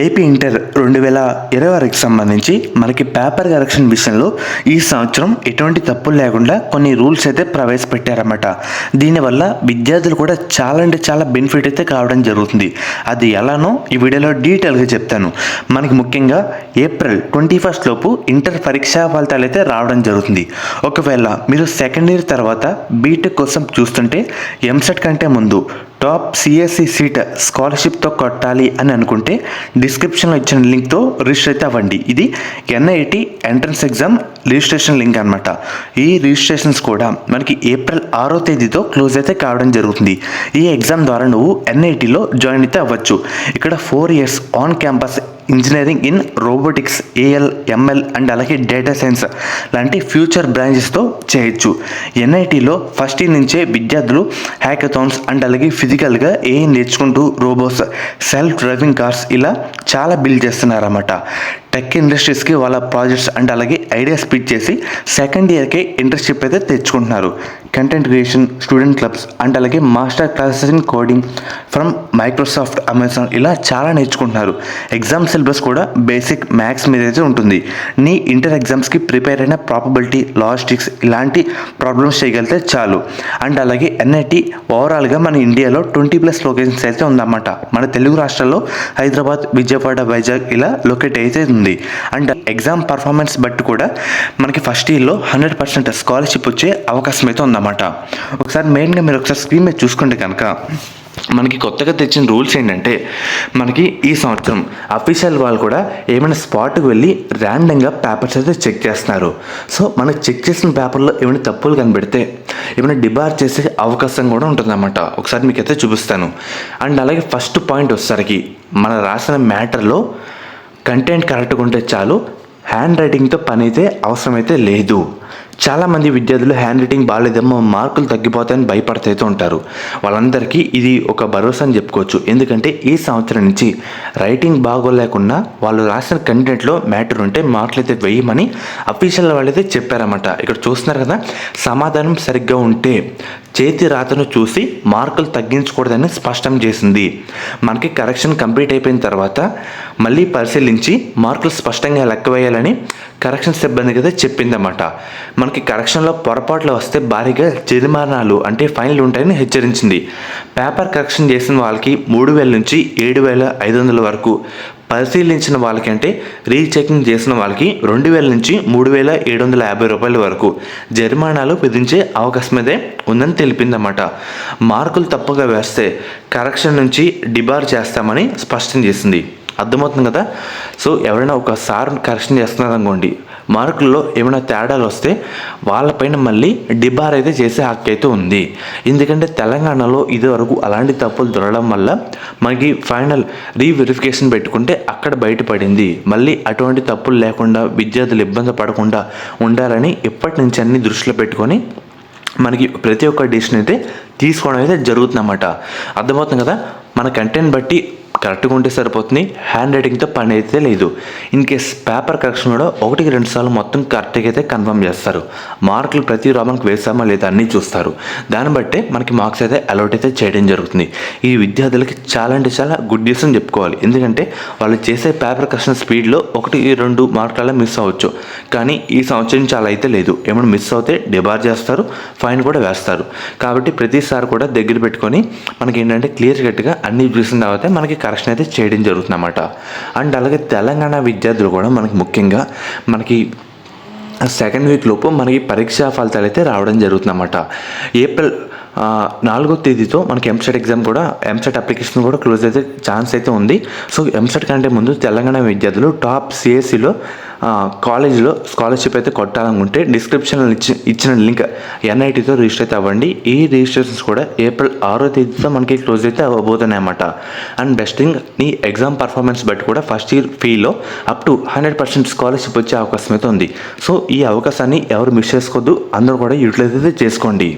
AP inter 2026కి సంబంధించి మనకి paper correction విషయంలో ఈ సంవత్సరం ఎటువంటి తప్పులు లేకుండా కొన్ని రూల్స్ అయితే ప్రవేశపెట్టారన్నమాట. దీనివల్ల విద్యార్థులు కూడా చాలా బెనిఫిట్ అయితే కావడం జరుగుతుంది. అది ఎలానో ఈ వీడియోలో డీటెయిల్గా చెప్తాను. మనకి ముఖ్యంగా ఏప్రిల్ 21 లోపు ఇంటర్ పరీక్షా ఫలితాలు అయితే రావడం జరుగుతుంది. ఒకవేళ మీరు సెకండ్ ఇయర్ తర్వాత బీటెక్ కోసం చూస్తుంటే ఎంసెట్ కంటే ముందు టాప్ సిఎస్సి సీట్ స్కాలర్షిప్తో కొట్టాలి అని అనుకుంటే డిస్క్రిప్షన్లో ఇచ్చిన లింక్తో రిజిస్టర్ అయితే అవ్వండి. ఇది NIT entrance exam registration link అనమాట. ఈ రిజిస్ట్రేషన్స్ కూడా మనకి ఏప్రిల్ 6వ తేదీతో క్లోజ్ అయితే కావడం జరుగుతుంది. ఈ ఎగ్జామ్ ద్వారా నువ్వు ఎన్ఐటిలో జాయిన్ అయితే అవ్వచ్చు. ఇక్కడ 4 years on campus engineering in robotics, AI, ML and అలాగే డేటా సైన్స్ లాంటి ఫ్యూచర్ బ్రాంచెస్తో చేయొచ్చు. ఎన్ఐటిలో ఫస్ట్ ఇయర్ నుంచే విద్యార్థులు హ్యాకథాన్స్ అండ్ అలాగే ఫిజికల్గా ఏఐ నేర్చుకుంటూ రోబోట్స్, సెల్ఫ్ డ్రైవింగ్ కార్స్ ఇలా చాలా బిల్డ్ చేస్తున్నారన్నమాట. టెక్ ఇండస్ట్రీస్కి వాళ్ళ ప్రాజెక్ట్స్ అండ్ అలాగే ఐడియాస్ పిచ్ చేసి సెకండ్ ఇయర్కే ఇంటర్న్షిప్ అయితే తెచ్చుకుంటున్నారు. Content creation, student clubs and అలాగే master classes in coding from Microsoft, Amazon ఇలా చాలా నేర్చుకుంటున్నారు. ఎగ్జామ్ సిలబస్ కూడా బేసిక్ మ్యాథ్స్ మీద అయితే ఉంటుంది. నీ ఇంటర్ ఎగ్జామ్స్కి ప్రిపేర్ అయిన ప్రాబబిలిటీ, లాజిస్టిక్స్ ఇలాంటి ప్రాబ్లమ్స్ చేయగలిగితే చాలు. అండ్ అలాగే ఎన్ఐటి ఓవరాల్గా మన ఇండియాలో 20+ లొకేషన్స్ అయితే ఉందన్నమాట. మన తెలుగు రాష్ట్రాల్లో హైదరాబాద్, విజయవాడ, వైజాగ్ ఇలా లొకేట్ అయితే ఉంది. అండ్ ఎగ్జామ్ పర్ఫార్మెన్స్ బట్టి కూడా మనకి ఫస్ట్ ఇయర్లో 100% స్కాలర్షిప్ వచ్చే అవకాశం అయితే ఉందన్నమాట. ఒకసారి మెయిన్గా మీరు ఒకసారి స్క్రీన్ మీద చూసుకుంటే కనుక మనకి కొత్తగా తెచ్చిన రూల్స్ ఏంటంటే, మనకి ఈ సంవత్సరం అఫీషియల్ వాళ్ళు కూడా ఏమైనా స్పాట్కి వెళ్ళి ర్యాండమ్గా పేపర్స్ అయితే చెక్ చేస్తున్నారు. సో మనకి చెక్ చేసిన పేపర్లో ఏమైనా తప్పులు కనిపెడితే ఏమైనా డిబార్ చేసే అవకాశం కూడా ఉంటుందన్నమాట. ఒకసారి మీకు అయితే చూపిస్తాను. అండ్ అలాగే ఫస్ట్ పాయింట్ వచ్చేసరికి మన రాసిన మ్యాటర్లో కంటెంట్ కరెక్ట్గా ఉంటే చాలు, హ్యాండ్ రైటింగ్తో పని అయితే అవసరమైతే లేదు. చాలామంది విద్యార్థులు హ్యాండ్ రైటింగ్ బాగాలేదేమో, మార్కులు తగ్గిపోతాయని భయపడుతూ ఉంటారు. వాళ్ళందరికీ ఇది ఒక భరోసా అని చెప్పుకోవచ్చు. ఎందుకంటే ఈ సంవత్సరం నుంచి రైటింగ్ బాగోలేకుండా వాళ్ళు రాసిన కంటెంట్లో మ్యాటర్ ఉంటే మార్కులు అయితే వేయమని అఫీషియల్ వాళ్ళైతే చెప్పారన్నమాట. ఇక్కడ చూస్తున్నారు కదా, సమాధానం సరిగ్గా ఉంటే చేతి రాతను చూసి మార్కులు తగ్గించకూడదని స్పష్టం చేసింది. మనకి కరెక్షన్ కంప్లీట్ అయిపోయిన తర్వాత మళ్ళీ పరిశీలించి మార్కులు స్పష్టంగా లెక్క వేయాలని కరెక్షన్ సిబ్బందికి అయితే చెప్పిందన్నమాట. మనకి కరెక్షన్లో పొరపాట్లు వస్తే భారీగా జరిమానాలు అంటే ఫైన్లు ఉంటాయని హెచ్చరించింది. పేపర్ కరెక్షన్ చేసిన వాళ్ళకి 3,000 నుంచి 7,500 వరకు, పరిశీలించిన వాళ్ళకి అంటే రీచెకింగ్ చేసిన వాళ్ళకి 2,000 నుంచి 3,750 రూపాయల వరకు జరిమానాలు విధించే అవకాశం అయితే ఉందని తెలిపిందన్నమాట. మార్కులు తప్పుగా వేస్తే కరెక్షన్ నుంచి డిబార్ చేస్తామని స్పష్టం చేసింది. అర్థమవుతుంది కదా. సో ఎవరైనా ఒకసారి కరెక్షన్ చేస్తున్నారనుకోండి, మార్కుల్లో ఏమైనా తేడాలు వస్తే వాళ్ళపైన మళ్ళీ డిబార్ అయితే చేసే హక్కు అయితే ఉంది. ఎందుకంటే తెలంగాణలో ఇదివరకు అలాంటి తప్పులు దొరకడం వల్ల మనకి ఫైనల్ రీవెరిఫికేషన్ పెట్టుకుంటే అక్కడ బయటపడింది. మళ్ళీ అటువంటి తప్పులు లేకుండా విద్యార్థులు ఇబ్బంది పడకుండా ఉండాలని ఇప్పటి నుంచి అన్ని దృష్టిలో పెట్టుకొని మనకి ప్రతి ఒక్క డిసిషన్ అయితే తీసుకోవడం అయితే జరుగుతుందన్నమాట. అర్థమవుతుంది కదా. మన కంటెంట్ బట్టి కరెక్ట్గా ఉంటే సరిపోతుంది, హ్యాండ్ రైటింగ్తో పని అయితే లేదు. ఇన్ కేస్ పేపర్ కరెక్షన్ కూడా 1-2 సార్లు మొత్తం కరెక్ట్గా అయితే కన్ఫర్మ్ చేస్తారు. మార్కులు ప్రతి రోమానికి వేసామా లేదా అన్నీ చూస్తారు. దాన్ని బట్టే మనకి మార్క్స్ అయితే అలౌట్ అయితే చేయడం జరుగుతుంది. ఈ విద్యార్థులకి చాలా అంటే చాలా గుడ్ న్యూస్ అని చెప్పుకోవాలి. ఎందుకంటే వాళ్ళు చేసే పేపర్ కరెక్షన్ స్పీడ్లో 1-2 మార్కులలో మిస్ అవ్వచ్చు. కానీ ఈ సంవత్సరం చాలా అయితే లేదు. ఏమైనా మిస్ అవుతే డిబార్ చేస్తారు, ఫైన్ కూడా వేస్తారు. కాబట్టి ప్రతిసారి కూడా దగ్గర పెట్టుకొని మనకి ఏంటంటే క్లియర్ కట్గా అన్ని చూసిన తర్వాత మనకి కరెక్షన్ అయితే చేయడం జరుగుతుందన్నమాట. అండ్ అలాగే తెలంగాణ విద్యార్థులు కూడా మనకి ముఖ్యంగా మనకి సెకండ్ వీక్ లోపు మనకి పరీక్షా ఫలితాలు అయితే రావడం జరుగుతుందన్నమాట. ఏప్రిల్ 4వ తేదీతో మనకి ఎంసెట్ ఎగ్జామ్ కూడా, ఎంసెట్ అప్లికేషన్ కూడా క్లోజ్ అయితే ఛాన్స్ అయితే ఉంది. సో ఎంసెట్ కంటే ముందు తెలంగాణ విద్యార్థులు టాప్ సిఎస్సిలో కాలేజీలో స్కాలర్షిప్ అయితే కొట్టాలనుకుంటే డిస్క్రిప్షన్లో ఇచ్చిన లింక్ ఎన్ఐటితో రిజిస్టర్ అయితే అవ్వండి. ఈ రిజిస్ట్రేషన్స్ కూడా ఏప్రిల్ 6వ తేదీతో మనకి క్లోజ్ అయితే అవ్వబోతున్నాయి అన్నమాట. అండ్ బెస్ట్ థింగ్, ఈ ఎగ్జామ్ పర్ఫార్మెన్స్ బట్టి కూడా ఫస్ట్ ఇయర్ ఫీలో అప్ టు 100% స్కాలర్షిప్ వచ్చే అవకాశం అయితే ఉంది. సో ఈ అవకాశాన్ని ఎవరు మిస్ చేసుకోవద్దు, అందరూ కూడా యూటిలైజ్ అయితే చేసుకోండి.